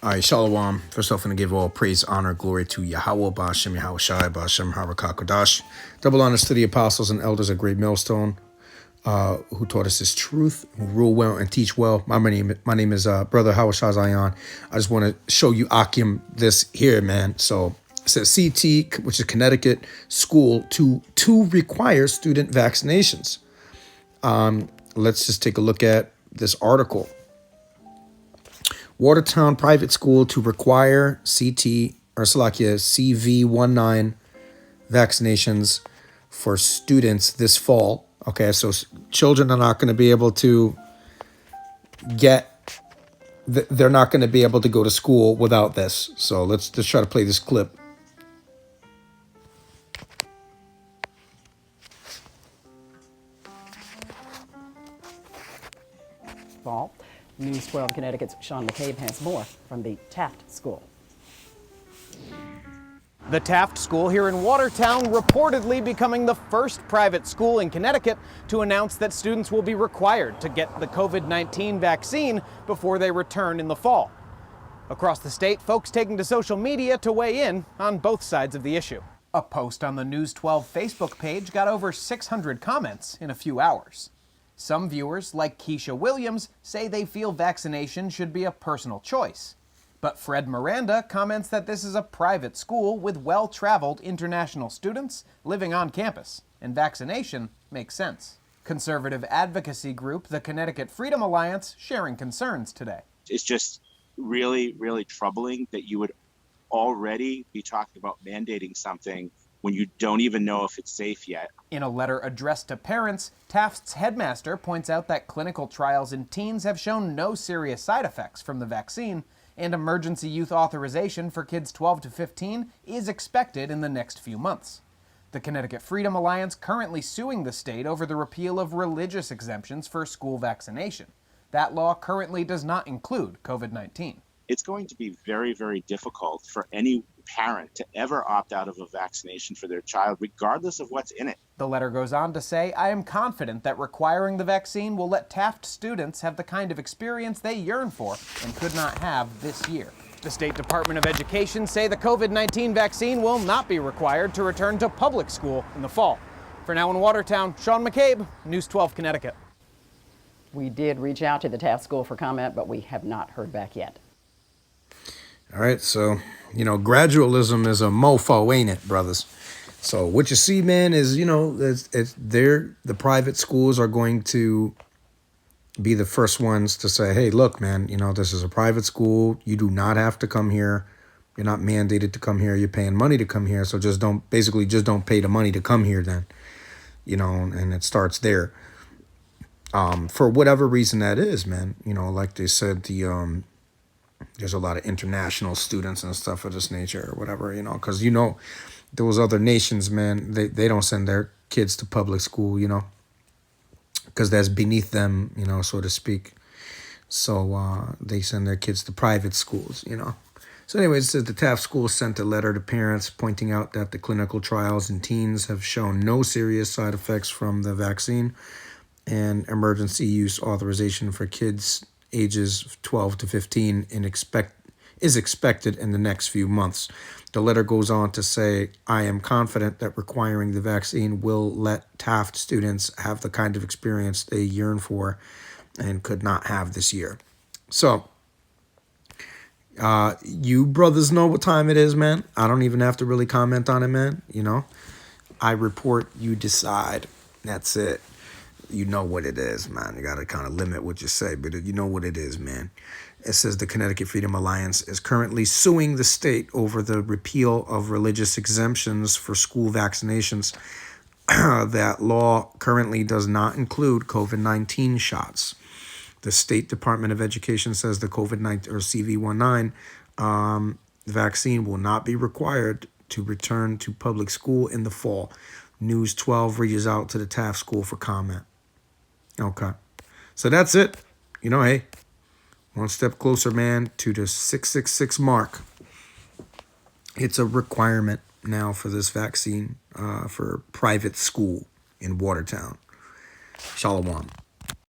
All right, Shalom. First off, I'm going to give all praise, honor, glory to Yahweh, Ba'ashem, Yahweh Shai, Ba'ashem, Harakakodash. Double honors to the apostles and elders of Great Millstone, who taught us this truth, who rule well and teach well. My name is Brother Howard Shah Zion. I just want to show you Akim this here, man. So it says CT, which is Connecticut school, to require student vaccinations. Let's just take a look at this article. Watertown private school to require CV19 vaccinations for students this fall. Okay, so children are not going to be able to they're not going to be able to go to school without this. So let's just try to play this clip. Fall. News 12 Connecticut's Sean McCabe has more from the Taft School. The Taft School here in Watertown reportedly becoming the first private school in Connecticut to announce that students will be required to get the COVID-19 vaccine before they return in the fall. Across the state, folks taking to social media to weigh in on both sides of the issue. A post on the News 12 Facebook page got over 600 comments in a few hours. Some viewers, like Keisha Williams, say they feel vaccination should be a personal choice. But Fred Miranda comments that this is a private school with well-traveled international students living on campus, and vaccination makes sense. Conservative advocacy group, the Connecticut Freedom Alliance, sharing concerns today. It's just really, really troubling that you would already be talking about mandating something when you don't even know if it's safe yet. In a letter addressed to parents, Taft's headmaster points out that clinical trials in teens have shown no serious side effects from the vaccine, and emergency use authorization for kids 12 to 15 is expected in the next few months. The Connecticut Freedom Alliance currently suing the state over the repeal of religious exemptions for school vaccination. That law currently does not include COVID-19. It's going to be very, very difficult for any parent to ever opt out of a vaccination for their child, regardless of what's in it. The letter goes on to say, I am confident that requiring the vaccine will let Taft students have the kind of experience they yearn for and could not have this year. The State Department of Education say the COVID-19 vaccine will not be required to return to public school in the fall. For now in Watertown, Sean McCabe, News 12 Connecticut. We did reach out to the Taft School for comment, but we have not heard back yet. All right, so, gradualism is a mofo, ain't it, brothers? So what you see, man, is, the private schools are going to be the first ones to say, hey, look, man, this is a private school. You do not have to come here. You're not mandated to come here. You're paying money to come here. So just don't pay the money to come here then, and it starts there. For whatever reason that is, man, like they said, there's a lot of international students and stuff of this nature or whatever, because, those other nations, man, they don't send their kids to public school, because that's beneath them, so to speak. So they send their kids to private schools, So anyway, it says the Taft School sent a letter to parents pointing out that the clinical trials in teens have shown no serious side effects from the vaccine, and emergency use authorization for kids ages 12 to 15 is expected in the next few months. The letter goes on to say, I am confident that requiring the vaccine will let Taft students have the kind of experience they yearn for and could not have this year. So, you brothers know what time it is, man. I don't even have to really comment on it, man. I report, you decide. That's it. You know what it is, man. You got to kind of limit what you say, but you know what it is, man. It says the Connecticut Freedom Alliance is currently suing the state over the repeal of religious exemptions for school vaccinations. That law currently does not include COVID-19 shots. The State Department of Education says the COVID-19 or CV19 vaccine will not be required to return to public school in the fall. News 12 reaches out to the Taft School for comment. Okay. So that's it. Hey, one step closer, man, to the 666 mark. It's a requirement now for this vaccine for private school in Watertown. Shalom.